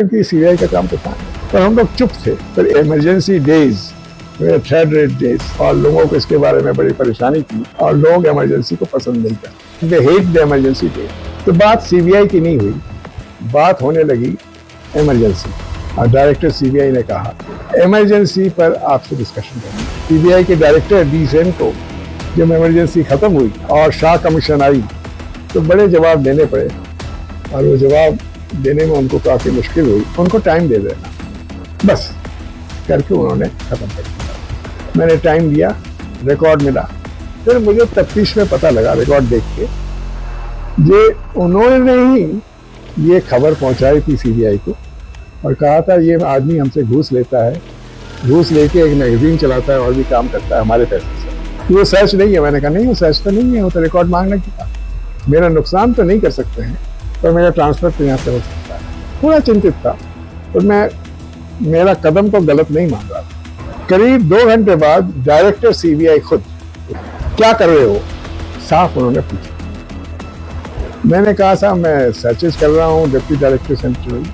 क्योंकि सीबीआई का काम तो था, पर हम लोग चुप थे। पर emergency days, third rate days, और लोगों को इसके बारे में बड़ी परेशानी थी और लोग इमरजेंसी को पसंद नहीं करते, they hate the emergency day. तो बात सीबीआई की नहीं हुई, बात होने लगी इमरजेंसी, और डायरेक्टर सीबीआई ने कहा इमरजेंसी पर आपसे डिस्कशन करेंगे। सीबीआई के डायरेक्टर डी सेन को जब इमरजेंसी खत्म हुई और शाह कमीशन आई तो बड़े जवाब देने पड़े, और वो जवाब देने में उनको काफ़ी मुश्किल हुई। उनको टाइम दे देना, बस करके उन्होंने ख़त्म कर दिया। मैंने टाइम दिया, रिकॉर्ड मिला, फिर मुझे तफ्तीश में पता लगा रिकॉर्ड देख के, ये उन्होंने ही ये खबर पहुंचाई थी सीबीआई को और कहा था ये आदमी हमसे घूस लेता है, घूस लेके एक मैगजीन चलाता है और भी काम करता है हमारे पैसे से। वो सच नहीं है। मैंने कहा नहीं, वो सच तो नहीं है, वो तो रिकॉर्ड मांगना क्या, मेरा नुकसान तो नहीं कर सकते हैं, पर मेरा ट्रांसफर तो यहाँ से हो सकता है। थोड़ा चिंतित था, पर मेरा कदम तो गलत नहीं मान रहा था। करीब 2 घंटे बाद डायरेक्टर सीबीआई खुद, क्या कर रहे हो, साफ उन्होंने पूछा। मैंने कहा साहब मैं सर्चेज कर रहा हूँ, डिप्टी डायरेक्टर सेंट्रल।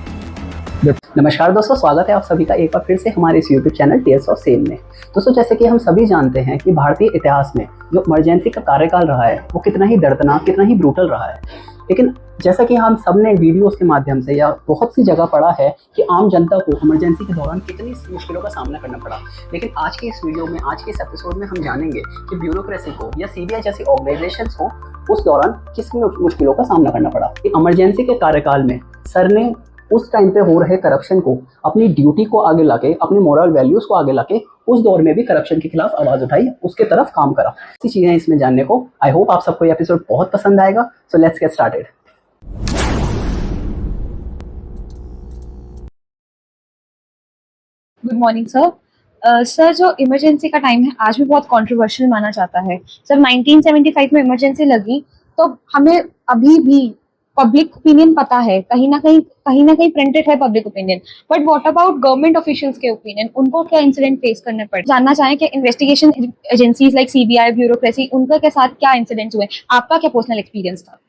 नमस्कार दोस्तों, स्वागत है आप सभी का एक बार फिर से हमारे इस YouTube चैनल टेल्स ऑफ सेन में। दोस्तों, जैसे कि हम सभी जानते हैं कि भारतीय इतिहास में जो इमरजेंसी का कार्यकाल रहा है वो कितना ही दर्दनाक, कितना ही ब्रूटल रहा है। लेकिन जैसा कि हम सब ने वीडियोस के माध्यम से या बहुत सी जगह पढ़ा है कि आम जनता को इमरजेंसी के दौरान कितनी मुश्किलों का सामना करना पड़ा। लेकिन आज के इस वीडियो में, आज के इस एपिसोड में हम जानेंगे कि ब्यूरोक्रेसी को या सीबीआई जैसी ऑर्गेनाइजेशंस को उस दौरान किस मुश्किलों का सामना करना पड़ा। इमरजेंसी के कार्यकाल में सर ने उस टाइम पे हो रहे करप्शन को, अपनी ड्यूटी को आगे लाके, अपनी मोरल वैल्यूज को आगे लाके उस दौर में भी करप्शन के खिलाफ आवाज उठाई, उसके तरफ काम करा। ऐसी चीजें इसमें जानने को आई होप आप सबको ये एपिसोड बहुत पसंद आएगा। So let's get started. Good morning sir. Sir, जो इमरजेंसी का टाइम है आज भी बहुत कंट्रोवर्शियल माना जाता है। सर 1975 में इमरजेंसी लगी तो हमें अभी भी पब्लिक ओपिनियन पता है, कहीं ना कहीं प्रिंटेड है public opinion, but what about government officials के ओपिनियन, उनको क्या इंसिडेंट फेस करने पड़े? जानना चाहें कि investigation agencies like CBI, bureaucracy, उनका के साथ क्या इंसिडेंट्स हुए, आपका क्या पर्सनल एक्सपीरियंस था?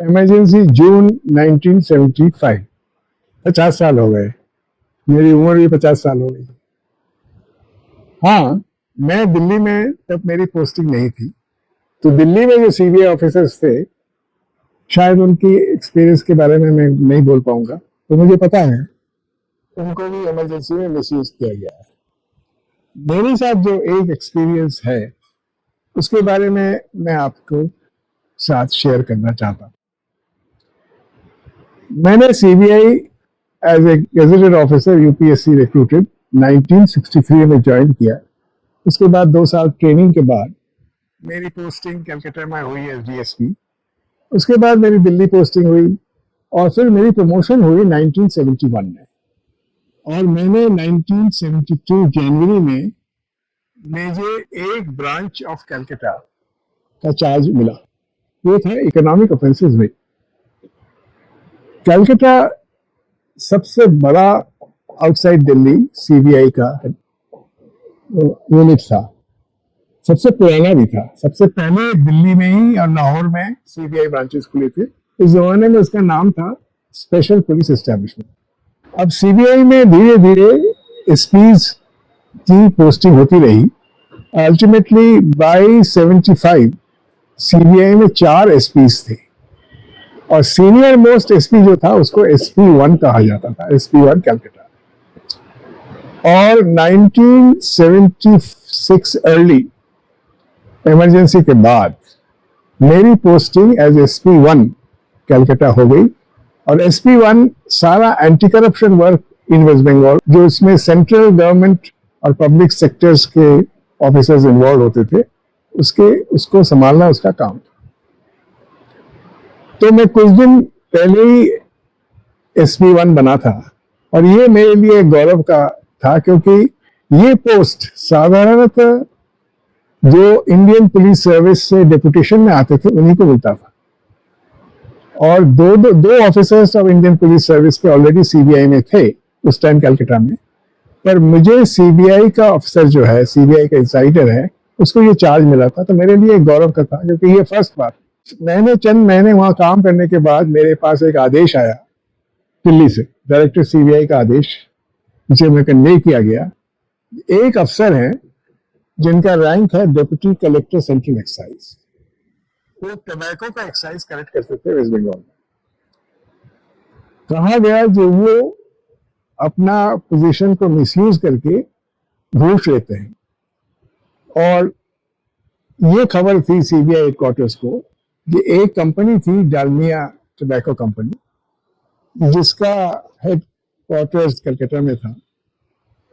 इमरजेंसी जून 1975, 50 साल हो गए, मेरी उम्र भी 50 साल हो गई। हाँ, मैं दिल्ली में तब मेरी पोस्टिंग नहीं थी, तो दिल्ली में जो सीबीआई ऑफिसर्स थे शायद उनकी एक्सपीरियंस के बारे में मैं नहीं बोल पाऊंगा, तो मुझे पता है उनको भी इमरजेंसी में मिसयूज किया गया है। मेरे साथ जो एक एक्सपीरियंस है उसके बारे में मैं आपको साथ शेयर करना चाहता हूँ। मैंने CBI as a gazetted officer UPSC recruited 1963 में ज्वाइन किया। उसके बाद 2 साल ट्रेनिंग के बाद मेरी पोस्टिंग कलकत्ता में हुई एस डीएसपी। उसके बाद मेरी दिल्ली पोस्टिंग हुई और फिर मेरी प्रमोशन हुई 1971 में, और मैंने 1972 जनवरी में मुझे एक ब्रांच ऑफ कलकत्ता का चार्ज मिला। वो था इकोनॉमिक ऑफेंसेस में। कलकत्ता सबसे बड़ा आउटसाइड दिल्ली सीबीआई का यूनिट था, सबसे पुराना भी था। सबसे पहले दिल्ली में ही और लाहौर में सीबीआई ब्रांचेस खुले थे। इस जमाने में उसका नाम था स्पेशल पुलिस एस्टेब्लिशमेंट। अब सीबीआई में धीरे धीरे एसपीज की पोस्टिंग होती रही। अल्टीमेटली बाय 75 सीबीआई में 4 एसपीज थे, और सीनियर मोस्ट एसपी जो था उसको SP1 कहा जाता था, SP1 कलकत्ता। और 1976 अर्ली इमरजेंसी के बाद मेरी पोस्टिंग एज SP1 कलकत्ता हो गई, और SP1 सारा anti corruption work in West Bengal, जो इसमें सेंट्रल गवर्नमेंट और पब्लिक सेक्टर्स के ऑफिसर्स इन्वॉल्व होते थे, उसको संभालना उसका काम था। तो मैं कुछ दिन पहले ही SP1 बना था, और ये मेरे लिए गौरव का था, क्योंकि ये पोस्ट साधारणतः जो इंडियन पुलिस सर्विस से डेपुटेशन में आते थे उन्हीं को मिलता था, और दो officers of Indian police service के ऑलरेडी सीबीआई में थे उस टाइम कलकत्ता में। पर मुझे सीबीआई का ऑफिसर जो है, सीबीआई का इंसाइडर है, उसको ये चार्ज मिला था, तो मेरे लिए गौरव का था, क्योंकि ये फर्स्ट बार। मैंने चंद महीने वहां काम करने के बाद मेरे पास एक आदेश आया दिल्ली से डायरेक्टर सीबीआई का आदेश जिसे मैं कन्वे किया गया, एक अफसर हैं जिनका रैंक है डिप्टी कलेक्टर सेंट्रल एक्साइज, वो टबैको का एक्साइज कलेक्ट करते थे वेस्ट बंगाल में। कहा गया जो वो अपना पोजीशन को मिसयूज करके घूस लेते हैं, और ये खबर थी सीबीआई हेडक्वार्टर्स को कि एक कंपनी थी डालमिया टबैको कंपनी, जिसका हेडक्वार्टर्स कलकत्ता में था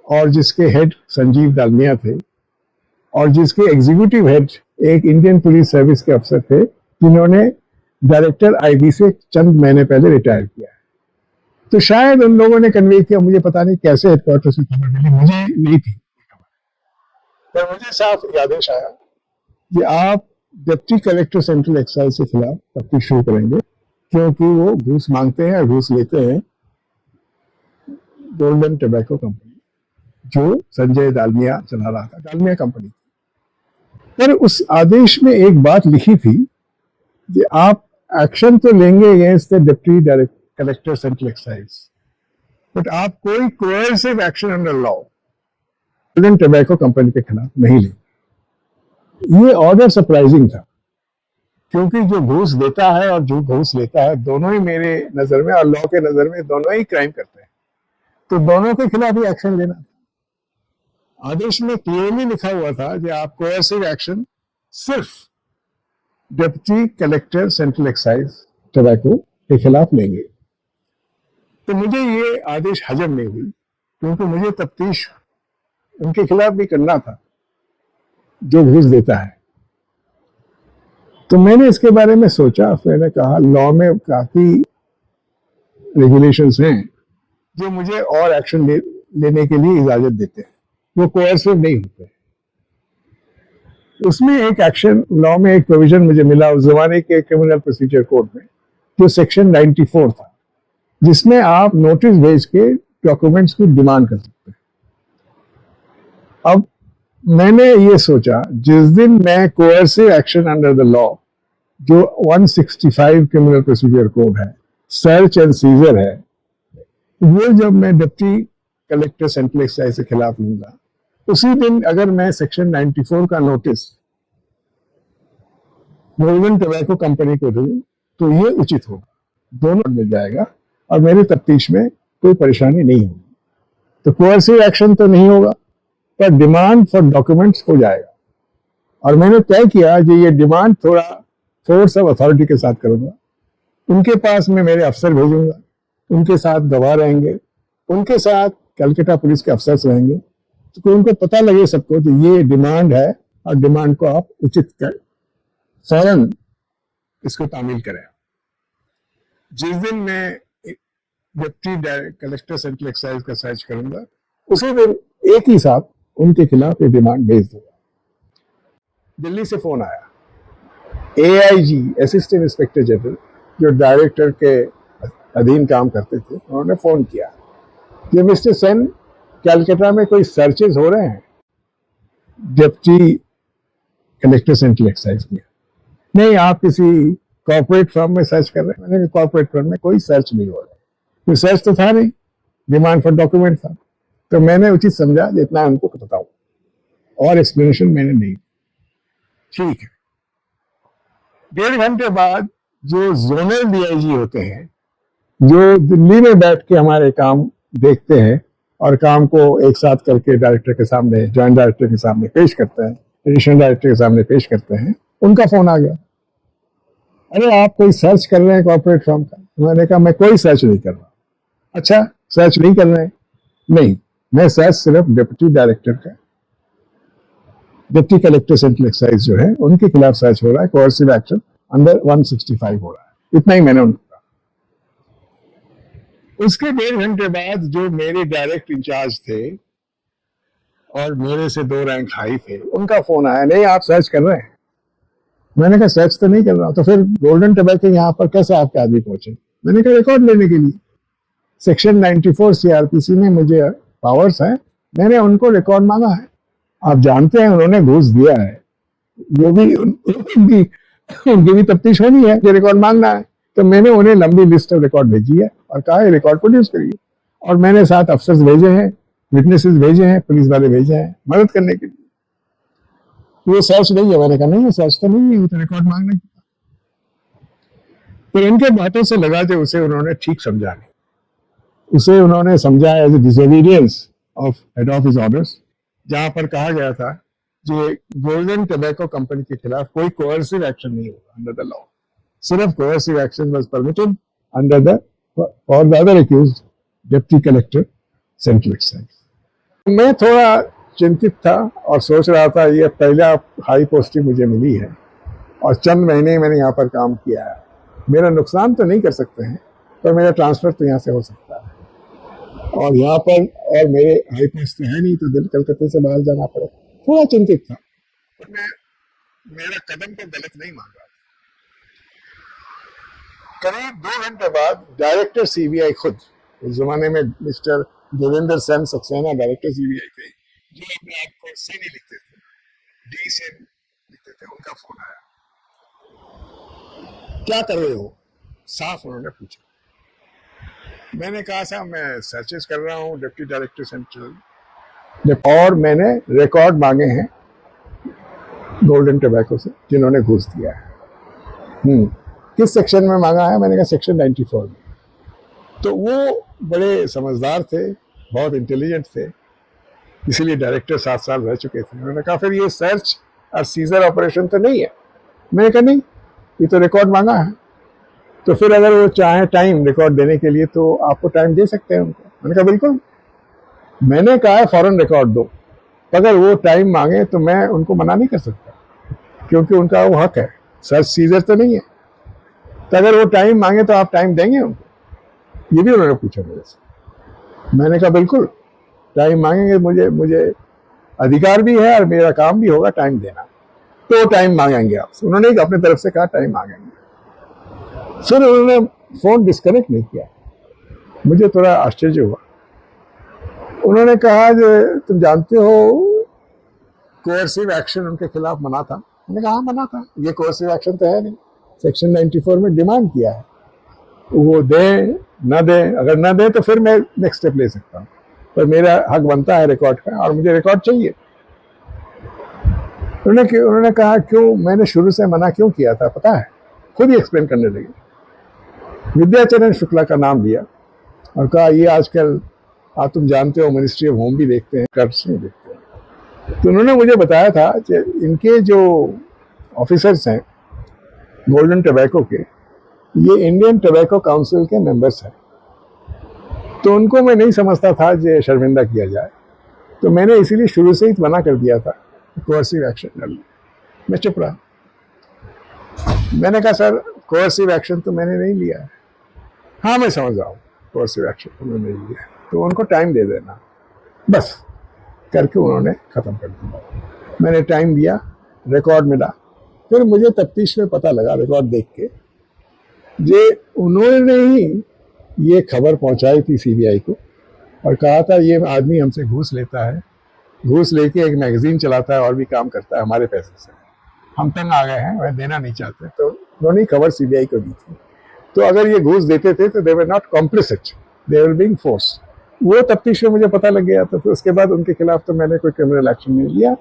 और जिसके हेड संजीव डालमिया थे और जिसके एग्जीक्यूटिव हेड एक इंडियन पुलिस सर्विस के अफसर थे जिन्होंने डायरेक्टर आईबी से चंद महीने पहले रिटायर किया है। तो शायद उन लोगों ने कन्वे किया, मुझे पता नहीं कैसे हेडक्वार्टर से खबर मिली, मुझे नहीं थी खबर, पर मुझे साफ आदेश आया कि आप डिप्टी कलेक्टर सेंट्रल एक्साइज के खिलाफ तफ्तीश शुरू करेंगे क्योंकि वो घूस मांगते हैं और घूस लेते हैं गोल्डन टबैको कंपनी जो संजय डालमिया चला रहा था, डालमिया कंपनी। पर उस आदेश में एक बात लिखी थी कि आप एक्शन तो लेंगे against the deputy collector central excise, but आप कोई coercive action under law golden tobacco company के खिलाफ नहीं लेंगे। ये ऑर्डर सरप्राइजिंग था क्योंकि जो घूस देता है और जो घूस लेता है दोनों ही मेरे नजर में और लॉ के नजर में दोनों ही क्राइम करते हैं, तो दोनों के खिलाफ ही एक्शन लेना था। आदेश में क्लियरली लिखा हुआ था कि आप कोएर्सिव एक्शन सिर्फ deputy collector central excise tobacco के खिलाफ लेंगे। तो मुझे ये आदेश हजम नहीं हुई क्योंकि मुझे तफ्तीश उनके खिलाफ भी करना था जो घूस देता है। तो मैंने इसके बारे में सोचा, मैंने कहा लॉ में काफी रेगुलेशंस हैं जो मुझे और एक्शन लेने के लिए इजाजत देते हैं, वो कोएर्सिव नहीं होते। उसमें एक एक्शन लॉ में एक प्रोविजन मुझे मिला उस जमाने के क्रिमिनल प्रोसीजर कोड में जो सेक्शन 94 था, जिसमें आप नोटिस भेज के डॉक्यूमेंट्स की डिमांड कर सकते हैं। अब मैंने ये सोचा जिस दिन मैं coercive action under the law जो 165 क्रिमिनल प्रोसीजर कोड है, सर्च एंड सीजर है, वो जब मैं डिप्टी कलेक्टर सेंट्रल एक्साइज के खिलाफ लूंगा उसी दिन अगर मैं सेक्शन 94 का नोटिस गोल्डन टबैको कंपनी को दूं तो ये उचित होगा, दोनों मिल जाएगा और मेरी तफ्तीश में कोई परेशानी नहीं होगी। तो कोएर्सिव एक्शन तो नहीं होगा पर डिमांड फॉर डॉक्यूमेंट्स हो जाएगा। और मैंने तय किया कि ये डिमांड थोड़ा फोर्स ऑफ अथॉरिटी के साथ करूंगा, उनके पास मैं मेरे अफसर भेजूंगा, उनके साथ गवाह रहेंगे, उनके साथ कलकत्ता पुलिस के अफसर रहेंगे, तो उनको पता लगे सबको तो ये डिमांड है और डिमांड को आप उचित कर फौरन इसको तामील करें। जिस दिन मैं डिप्टी कलेक्टर सेंट्रल एक्साइज का सर्च करूंगा उसी दिन एक ही साथ उनके खिलाफ ये डिमांड भेज दूंगा। दिल्ली से फोन आया, एआईजी असिस्टेंट इंस्पेक्टर जनरल जो डायरेक्टर के अधीन काम करते थे, उन्होंने फोन किया कि मिस्टर सेन कलकत्ता में कोई सर्चेज हो रहे हैं डिप्टी कलेक्टर सेंट्रल एक्साइज में। नहीं, आप किसी कॉर्पोरेट फर्म में सर्च कर रहे हैं। मैंने कॉर्पोरेट फर्म में कोई सर्च नहीं हो रहा, कोई सर्च तो था नहीं, डिमांड फॉर डॉक्यूमेंट था। तो मैंने उचित समझा जितना उनको बताऊं और एक्सप्लेनेशन मैंने नहीं। ठीक है, 1.5 घंटे बाद जो जोनल डीआईजी होते हैं जो दिल्ली में बैठ के हमारे काम देखते हैं और काम को एक साथ करके डायरेक्टर के सामने, ज्वाइंट डायरेक्टर के सामने पेश करते हैं, एडिशनल डायरेक्टर के सामने पेश करते हैं, उनका फोन आ गया, अरे आप कोई सर्च कर रहे हैं कॉर्पोरेट फर्म का? मैंने कहा मैं कोई सर्च नहीं कर रहा। अच्छा, सर्च नहीं कर रहे हैं? नहीं, मैं सर्च सिर्फ डिप्टी डायरेक्टर का, डिप्टी कलेक्टर सेंट्रल एक्साइज जो है उनके खिलाफ सर्च हो रहा है, कोएर्सिव एक्शन अंडर 165 हो रहा है। इतना ही मैंने उनको कहा। उसके 1.5 घंटे बाद जो मेरे डायरेक्ट इंचार्ज थे और मेरे से 2 रैंक हाई थे, उनका फोन आया, नहीं आप सर्च कर रहे हैं। मैंने कहा सर्च तो नहीं कर रहा। तो फिर गोल्डन टबैको यहाँ पर कैसे आपके आदमी पहुंचे? मैंने कहा रिकॉर्ड लेने के लिए। सेक्शन 94 सीआरपीसी में मुझे पावर्स है, मैंने उनको रिकॉर्ड मांगा है। आप जानते हैं उन्होंने घूस दिया है, वो भी उनकी भी तफ्तीश होनी है, जो रिकॉर्ड मांगना है। तो मैंने उन्हें लंबी लिस्ट ऑफ रिकॉर्ड भेजी है और कहा है रिकॉर्ड प्रोड्यूस करिए। और मैंने 7 अफसर्स भेजे हैं, विटनेसेस भेजे हैं, पुलिस वाले भेजे हैं मदद करने के लिए। वो सर्च नहीं है, मैंने कहा नहीं सर्च तो नहीं है, वो तो रिकॉर्ड मांगने की। फिर इनके बातों से लगा कि उसे उन्होंने ठीक समझा नहीं, उसे उन्होंने समझा as a disobedience of head of his orders, जहां पर कहा गया था कि गोल्डन टोबैको कंपनी के खिलाफ कोई कोअर्सिव एक्शन नहीं होगा अंडर द लॉ, सिर्फ coercive action was permitted under the for the other accused deputy collector central excise. मैं थोड़ा चिंतित था और सोच रहा था ये पहला हाई पोस्टिंग मुझे मिली है और चंद महीने मैंने यहाँ पर काम किया है, मेरा नुकसान तो नहीं कर सकते हैं पर मेरा ट्रांसफर तो यहाँ से हो सकता है, और यहाँ पर और मेरे हाई पोस्ट तो है नहीं तो दिल कलकत्ते से बाहर जाना पड़े। थोड़ा चिंतित था पर मैं मेरा कदम तो गलत नहीं मान रहा था। करीब 2 घंटे बाद डायरेक्टर सीबीआई खुद, उस जमाने में mister Devendra Sen Saxena director CBI थे, जो अपने आप को सेनी लिखते थे, डी सेन लिखते थे, उनका फोन आया। क्या कर रहे हो, साफ उन्होंने पूछा। मैंने कहा साहब मैं सर्चेस कर रहा हूँ डिप्टी डायरेक्टर सेंट्रल, और मैंने रिकॉर्ड मांगे हैं गोल्डन टोबैको से जिन्होंने घूस दिया है। किस सेक्शन में मांगा है? मैंने कहा सेक्शन 94 में। तो वो बड़े समझदार थे, बहुत इंटेलिजेंट थे, इसीलिए डायरेक्टर 7 साल रह चुके थे। उन्होंने कहा फिर ये सर्च और सीजर ऑपरेशन तो नहीं है? मैंने कहा नहीं, ये तो रिकॉर्ड मांगा है, तो फिर अगर वो चाहे टाइम रिकॉर्ड देने के लिए तो आपको टाइम दे सकते हैं उनको। मैंने कहा बिल्कुल, मैंने कहा है फौरन रिकॉर्ड दो, अगर वो टाइम मांगे तो मैं उनको मना नहीं कर सकता क्योंकि उनका वो हक है, सर्च सीजर तो नहीं है। तो अगर वो टाइम मांगे तो आप टाइम देंगे उनको? ये भी उन्होंने पूछा मेरे से। मैंने कहा बिल्कुल टाइम मांगेंगे, मुझे अधिकार भी है और मेरा काम भी होगा टाइम देना, तो टाइम मांगेंगे आपसे। उन्होंने अपनी तरफ से कहा टाइम मांगेंगे। फिर उन्होंने फोन डिस्कनेक्ट नहीं किया, मुझे थोड़ा आश्चर्य हुआ। उन्होंने कहा कि तुम जानते हो कोर्सिव एक्शन उनके खिलाफ मना था। मैंने कहा हाँ मना था, ये कोर्सिव एक्शन तो है नहीं, सेक्शन 94 में डिमांड किया है, वो दे ना दे, अगर ना दे तो फिर मैं नेक्स्ट स्टेप ले सकता हूँ, पर मेरा हक बनता है रिकॉर्ड का और मुझे रिकॉर्ड चाहिए। उन्होंने कहा क्यों मैंने शुरू से मना क्यों किया था पता है? खुद ही एक्सप्लेन करने लगे। विद्याचरण शुक्ला का नाम लिया और कहा ये आजकल आप तुम जानते हो मिनिस्ट्री ऑफ होम भी देखते हैं, कर्स नहीं देखते हैं। तो उन्होंने मुझे बताया था कि इनके जो ऑफिसर्स हैं गोल्डन टोबैको के, ये इंडियन टोबैको काउंसिल के मेंबर्स हैं, तो उनको मैं नहीं समझता था कि शर्मिंदा किया जाए, तो मैंने इसीलिए शुरू से ही मना कर दिया था कोर्सिव एक्शन कर ले। मैं चुप रहा। मैंने कहा सर कोर्सिव एक्शन तो मैंने नहीं लिया है। हाँ मैं समझ रहा हूँ कोर्सिव एक्शन तो मैंने नहीं लिया है, तो उनको टाइम दे देना, बस करके उन्होंने ख़त्म कर दिया। मैंने टाइम दिया, रिकॉर्ड मिला, फिर मुझे तफ्तीश में पता लगा रिकॉर्ड देख के जे उन्होंने ही ये खबर पहुंचाई थी सीबीआई को और कहा था ये आदमी हमसे घूस लेता है, घूस लेके एक मैगजीन चलाता है और भी काम करता है हमारे पैसे से, हम तंग आ गए हैं, वह देना नहीं चाहते। तो उन्होंने खबर सीबीआई को दी थी। तो अगर ये घूस देते थे तो they were not complicit, they were being force. वो तफ्तीश में मुझे पता लग गया, तो फिर उसके बाद उनके खिलाफ तो मैंने कोई क्रिमिनल एक्शन नहीं लिया।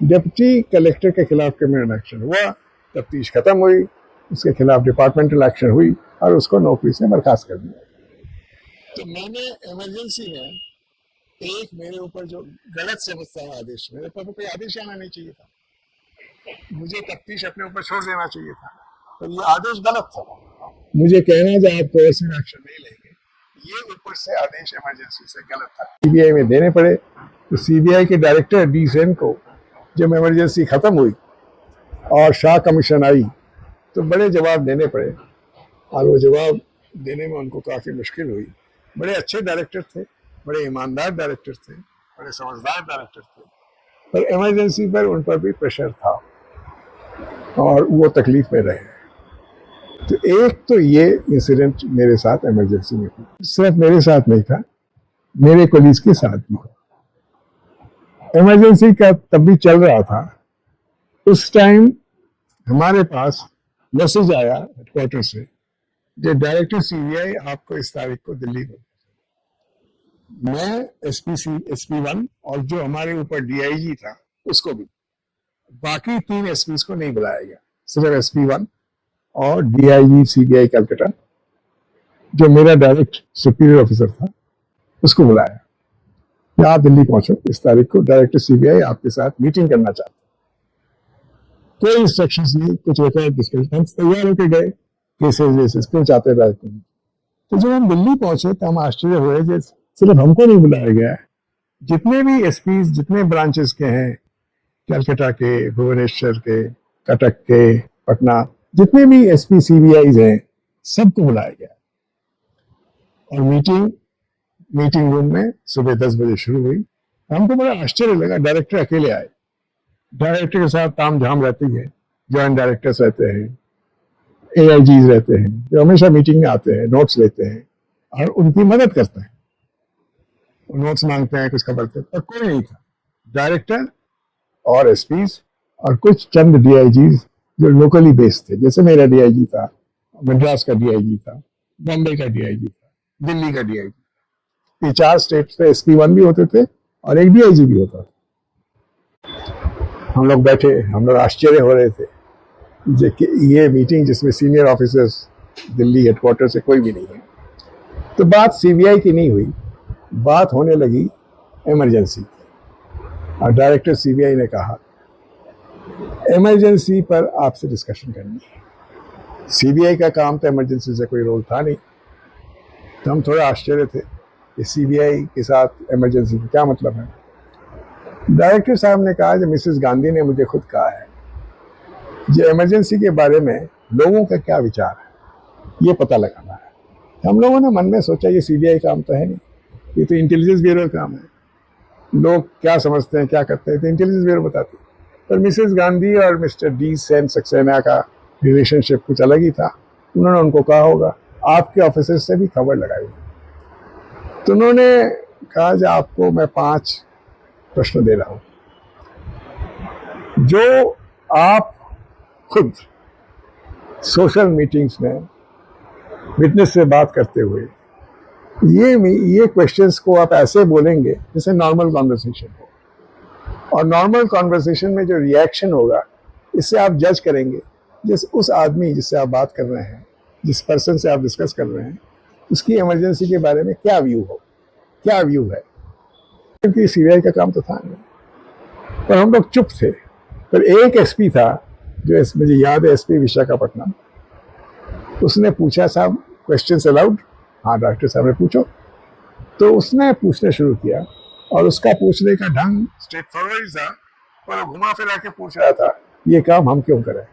डिप्टी कलेक्टर के खिलाफ क्रिमिनल एक्शन हुआ, तफ्तीश खत्म हुई, उसके खिलाफ डिपार्टमेंटल एक्शन हुई और उसको नौकरी से बर्खास्त कर दिया। तो मैंने इमरजेंसी में एक मेरे ऊपर जो गलत समझता है आदेश, मेरे पर कोई आदेश आना नहीं चाहिए था, मुझे तफ्तीश अपने ऊपर छोड़ देना चाहिए था, तो ये आदेश गलत था। मुझे कहना जो आप कोर्सिव एक्शन नहीं लेंगे, ये ऊपर से आदेश इमरजेंसी से गलत था, सीबीआई में देने पड़े। तो सीबीआई के डायरेक्टर डी सेन को जब इमरजेंसी खत्म हुई और शाह कमीशन आई तो बड़े जवाब देने पड़े, और वो जवाब देने में उनको काफ़ी मुश्किल हुई। बड़े अच्छे डायरेक्टर थे, बड़े ईमानदार डायरेक्टर थे, बड़े समझदार डायरेक्टर थे, पर इमरजेंसी पर उन पर भी प्रेशर था और वो तकलीफ में रहे। तो एक तो ये इंसिडेंट मेरे साथ इमरजेंसी में हुआ, सिर्फ मेरे साथ नहीं था, मेरे कोलीग्स के साथ भी हुआ। इमरजेंसी का तब भी चल रहा था, उस टाइम हमारे पास मैसेज आया हेडक्वार्टर से जो डायरेक्टर सीबीआई आपको इस तारीख को दिल्ली में, मैं SP1 और जो हमारे ऊपर डीआईजी था उसको भी, बाकी 3 एसपी को नहीं बुलाया गया, सिर्फ SP1 और डीआईजी सीबीआई कलकत्ता जो मेरा डायरेक्ट सुपीरियर ऑफिसर था उसको बुलाया कि आप दिल्ली पहुंचो, इस तारीख को डायरेक्टर सीबीआई आपके साथ मीटिंग करना चाहते। कोई इंस्ट्रक्शंस नहीं, कुछ रिकॉर्ड डिस्कशन, तैयार होकर गए, केसेस वेसेस क्यों चाहते हैं। तो जब हम दिल्ली पहुंचे तो हम आश्चर्य हुए कि सिर्फ हमको नहीं बुलाया गया है, जितने भी एसपी जितने ब्रांचेस के हैं, कलकत्ता के, भुवनेश्वर के, कटक के, पटना, जितने भी एसपी सीबीआई हैं सबको बुलाया गया। और मीटिंग रूम में सुबह 10 बजे शुरू हुई। हमको बड़ा आश्चर्य लगा, डायरेक्टर अकेले आए, डायरेक्टर के साथ ताम झाम रहती है, जॉइंट डायरेक्टर्स रहते हैं, एआईजीज रहते हैं, जो हमेशा मीटिंग में आते हैं, नोट्स लेते हैं और उनकी मदद करते हैं, नोट्स मांगते हैं, कुछ खबर करते हैं, पर कोई नहीं था। डायरेक्टर और एसपीज और कुछ चंद डीआईजीज जो लोकली बेस्ड थे, जैसे मेरा डीआईजी था, मद्रास का डीआईजी था, बॉम्बे का डीआईजी था, दिल्ली का डीआईजी। ये 4 स्टेट्स पे SP1 भी होते थे और एक डीआईजी भी होता था। हम लोग बैठे, हम लोग आश्चर्य हो रहे थे कि ये मीटिंग जिसमें सीनियर ऑफिसर्स दिल्ली हेडक्वार्टर से कोई भी नहीं है। तो बात सीबीआई की नहीं हुई, बात होने लगी इमरजेंसी की। और डायरेक्टर सीबीआई ने कहा इमरजेंसी पर आपसे डिस्कशन करनी है। सीबीआई का काम तो इमरजेंसी से कोई रोल था नहीं। तो हम थोड़ा आश्चर्य थे कि सीबीआई के साथ इमरजेंसी का क्या मतलब है। डायरेक्टर साहब ने कहा कि मिसेस गांधी ने मुझे खुद कहा है जो इमरजेंसी के बारे में लोगों का क्या विचार है ये पता लगाना है। हम लोगों ने मन में सोचा ये सीबीआई काम तो है नहीं, ये तो इंटेलिजेंस ब्यूरो का काम है, लोग क्या समझते हैं क्या करते हैं तो इंटेलिजेंस ब्यूरो बताती है। पर मिसेस गांधी और मिस्टर डी सेन सक्सेना का रिलेशनशिप कुछ अलग ही था। उन्होंने उनको कहा होगा आपके ऑफिसर से भी खबर लगाई। तो उन्होंने कहा कि आपको मैं 5 प्रश्न दे रहा हूं जो आप खुद सोशल मीटिंग्स में विटनेस से बात करते हुए ये क्वेश्चंस को आप ऐसे बोलेंगे जैसे नॉर्मल कॉन्वर्सेशन हो, और नॉर्मल कॉन्वर्सेशन में जो रिएक्शन होगा इससे आप जज करेंगे जिस उस आदमी जिससे आप बात कर रहे हैं, जिस पर्सन से आप डिस्कस कर रहे हैं, उसकी इमरजेंसी के बारे में क्या व्यू है। क्योंकि सीबीआई का काम तो था नहीं, पर हम लोग चुप थे। पर एक एसपी था जो मुझे याद है, एसपी विशाखापट्टनम, उसने पूछा साहब क्वेश्चन अलाउड। हाँ डॉक्टर साहब ने पूछो। तो उसने पूछना शुरू किया और उसका पूछने का ढंग स्ट्रेट फॉरवर्ड था, पर घुमा फिरा के पूछ रहा था ये काम हम क्यों करें,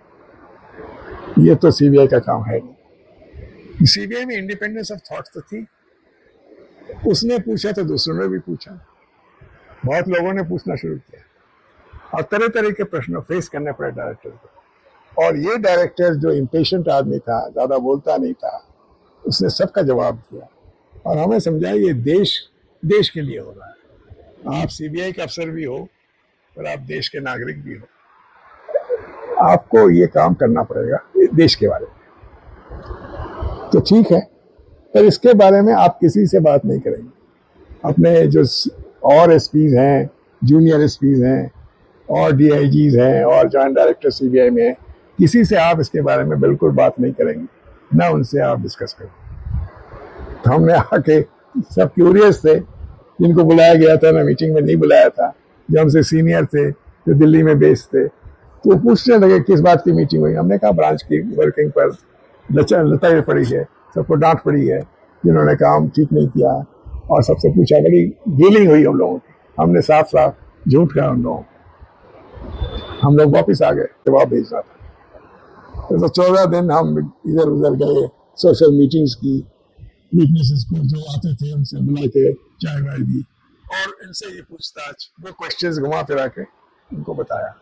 ये तो सीबीआई का काम है नहीं। सीबीआई में इंडिपेंडेंस ऑफ थॉट तो थी। उसने पूछा तो दूसरों ने भी पूछा, बहुत लोगों ने पूछना शुरू किया और तरह तरह के प्रश्न फेस करने पड़े डायरेक्टर को। और ये डायरेक्टर जो इम्पेशेंट आदमी था, ज़्यादा बोलता नहीं था, उसने सबका जवाब दिया और हमें समझाया ये देश के लिए हो रहा है। आप सीबीआई के अफसर भी हो और आप देश के नागरिक भी हो, आपको ये काम करना पड़ेगा देश के बारे में। तो ठीक है, पर इसके बारे में आप किसी से बात नहीं करेंगे। अपने जो और एसपीज हैं, जूनियर एसपीज हैं और डीआईजीज हैं और जॉइंट डायरेक्टर सीबीआई में हैं, किसी से आप इसके बारे में बिल्कुल बात नहीं करेंगे, ना उनसे आप डिस्कस करें। तो हमने आके सब क्यूरियस थे, जिनको बुलाया गया था ना मीटिंग में नहीं बुलाया था, जो हमसे सीनियर थे, जो दिल्ली में बेस्ड थे, तो पूछने लगे किस बात की मीटिंग हुई। हमने कहा ब्रांच की वर्किंग पर लताई पड़ी है, सबको डांट पड़ी है जिन्होंने काम ठीक नहीं किया, और सबसे पूछा, बड़ी डीलिंग हुई हम लोगों की। हमने साफ साफ झूठ कहा उन लोगों को। हम लोग वापस आ गए, जवाब भेजना था। तो 14 दिन हम इधर उधर गए, सोशल मीटिंग्स की, वीकनेसेस को जो आते थे उनसे बुला के चाय वाय दी और इनसे ये पूछताछ, वो क्वेश्चंस घुमा फिरा के उनको बताया।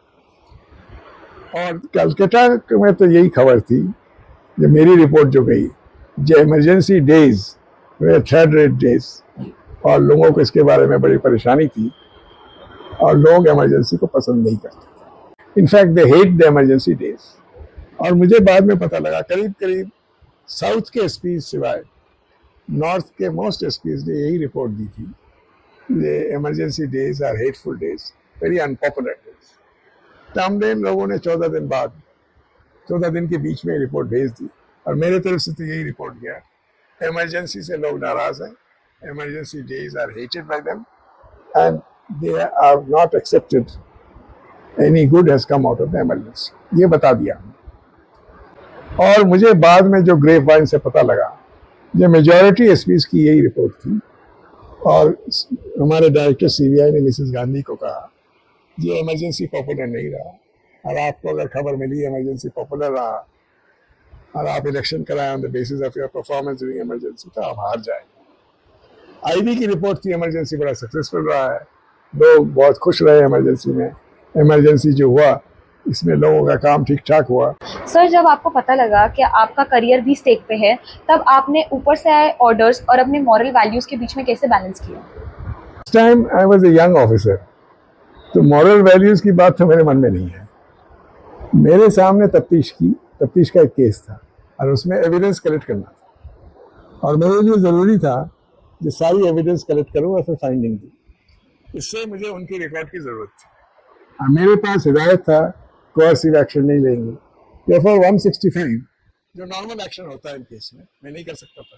और कलकत्ता में तो यही खबर थी, जो मेरी रिपोर्ट जो गई, जो इमरजेंसी डेज वे थर्ड रेट डेज, और लोगों को इसके बारे में बड़ी परेशानी थी और लोग इमरजेंसी को पसंद नहीं करते। In fact they hate the emergency days. और मुझे बाद में पता लगा करीब करीब साउथ के एसपी सिवाय नॉर्थ के मोस्ट एसपीज ने यही रिपोर्ट दी थी, ये emergency days are hateful days, very unpopular days. तो हमने लोगों ने 14 दिन के बीच में रिपोर्ट भेज दी, और मेरे तरफ से तो यही रिपोर्ट गया, इमरजेंसी से लोग नाराज हैं, emergency days are hated by them and they are not accepted, any good has come out of the emergency, ये बता दिया। और मुझे बाद में जो ग्रेप वाइन से पता लगा, ये मेजॉरिटी एसपीज की यही रिपोर्ट थी, और हमारे डायरेक्टर सीबीआई ने मिसेस गांधी को कहा ये इमरजेंसी पॉपुलर नहीं रहा, और आपको अगर खबर मिली इमरजेंसी पॉपुलर रहा और आप इलेक्शन कराए on the basis of your performance during emergency, तो आप हार जाएंगे। आईबी की रिपोर्ट थी इमरजेंसी बड़ा सक्सेसफुल रहा है, लोग बहुत खुश रहे इमरजेंसी में, इमरजेंसी जो हुआ इसमें लोगों का काम ठीक ठाक हुआ। सर जब आपको पता लगा कि आपका करियर भी स्टेक पे है, तब आपने ऊपर से आए ऑर्डर्स और अपने मॉरल वैल्यूज के बीच में कैसे बैलेंस किया? उस time I was a young officer, तो मॉरल वैल्यूज की बात तो मेरे मन में नहीं है। मेरे सामने तफ्तीश का एक केस था, और उसमें एविडेंस कलेक्ट करना था, और मेरे लिए ज़रूरी था कि सारी एविडेंस कलेक्ट करूँ और फिर फाइंडिंग दी। इससे मुझे उनकी रिकॉर्ड की ज़रूरत थी, और मेरे पास हिदायत था कोर्सिव एक्शन नहीं लेंगे। Therefore 165 जो नॉर्मल एक्शन होता है इन केस में, मैं नहीं कर सकता था,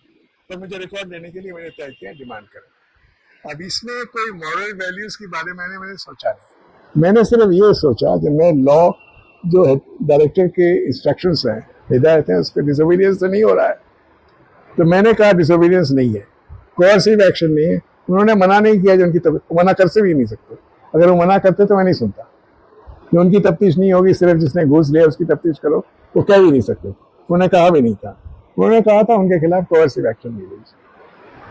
तो मुझे रिकॉर्ड देने के लिए मैंने तय किया डिमांड करें। अब इसमें कोई मॉरल वैल्यूज के बारे में मैंने सोचा नहीं, मैंने सिर्फ ये सोचा कि मैं लॉ जो है डायरेक्टर के इंस्ट्रक्शंस हैं, हिदायत हैं, उस पर डिसोबीडियंस तो नहीं हो रहा है, तो मैंने कहा डिसोबीडियंस नहीं है, कोर्सिव एक्शन नहीं है। उन्होंने मना नहीं किया, जो उनकी मना कर से भी नहीं सकते, अगर वो मना करते तो मैं नहीं सुनता। कि उनकी तफ्तीश नहीं होगी, सिर्फ जिसने घूस लिया उसकी तफ्तीश करो, वो कह भी नहीं सकते, उन्होंने कहा भी नहीं था। उन्होंने कहा था उनके खिलाफ कोर्सिव एक्शन ली गई,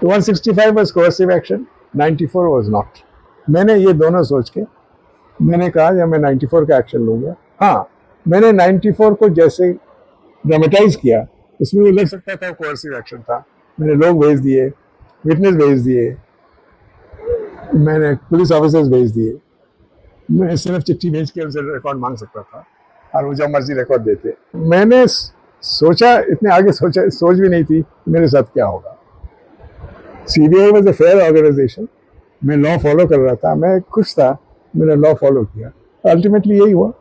तो 165 was coercive action, 94 was not. मैंने ये दोनों सोच के मैंने कहा जब मैं 94 का एक्शन लूंगा। हाँ, मैंने 94 को जैसे ड्रामेटाइज किया, उसमें वो लग सकता था कोर्सिव एक्शन था। मैंने लोग भेज दिए, विटनेस भेज दिए, मैंने पुलिस ऑफिसर्स भेज दिए, मैं सिर्फ चिट्ठी भेज के उनसे रिकॉर्ड मांग सकता था, और वो जब मर्जी रिकॉर्ड देते। मैंने सोचा, इतने आगे सोच भी नहीं थी मेरे साथ क्या होगा। CBI was a fair organisation, मैं लॉ फॉलो कर रहा था, मैं खुश था, मैंने लॉ फॉलो किया, अल्टीमेटली यही हुआ,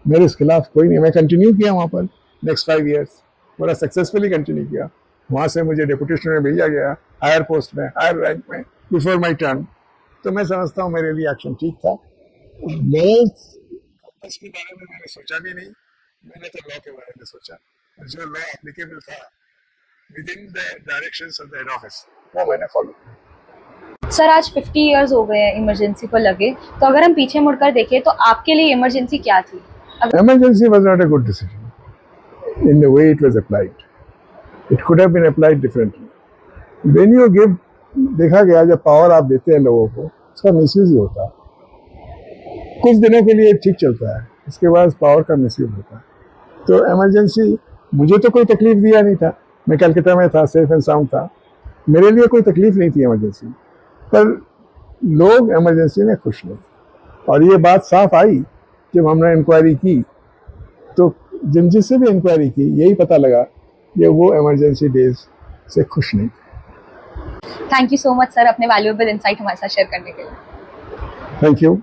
मेरे खिलाफ कोई नहीं। मैं कंटिन्यू किया वहाँ पर नेक्स्ट 5 ईयर्स, बड़ा सक्सेसफुली कंटिन्यू किया। वहाँ से मुझे डेपुटेशन में भेजा गया, हायर पोस्ट में, हायर रैंक में, बिफोर माई टर्न। तो मैं समझता हूँ मेरे लिए एक्शन ठीक था। कंपस के बारे में मैंने सोचा भी नहीं, मैंने तो लॉ के बारे में सोचा, जो लॉ एप्लीकेबल था with in the directions of the head office, वो मैंने फॉलो किया। सर आज 50 इयर्स हो गए हैं इमरजेंसी को लगे, तो अगर हम पीछे मुड़कर देखें तो आपके लिए इमरजेंसी क्या थी? Emergency was not a good decision in the way it was applied. It could have been applied differently. When you give, देखा गया जब पावर आप देते हैं लोगों को, उसका मिसयूज ही होता है। कुछ दिनों के लिए ठीक चलता है, उसके बाद पावर का मिसयूज होता है। तो इमरजेंसी, मुझे तो कोई तकलीफ दिया नहीं था, मैं कलकत्ता में था, सेफ एंड साउंड था, मेरे लिए कोई तकलीफ नहीं थी इमरजेंसी, पर लोग इमरजेंसी में खुश नहीं थे। और ये बात साफ आई जब हमने इंक्वायरी की, तो जिससे भी इंक्वायरी की यही पता लगा कि वो इमरजेंसी डेज से खुश नहीं थे। Thank you so much sir अपने वैल्यूएबल इंसाइट हमारे साथ शेयर करने के लिए। Thank you.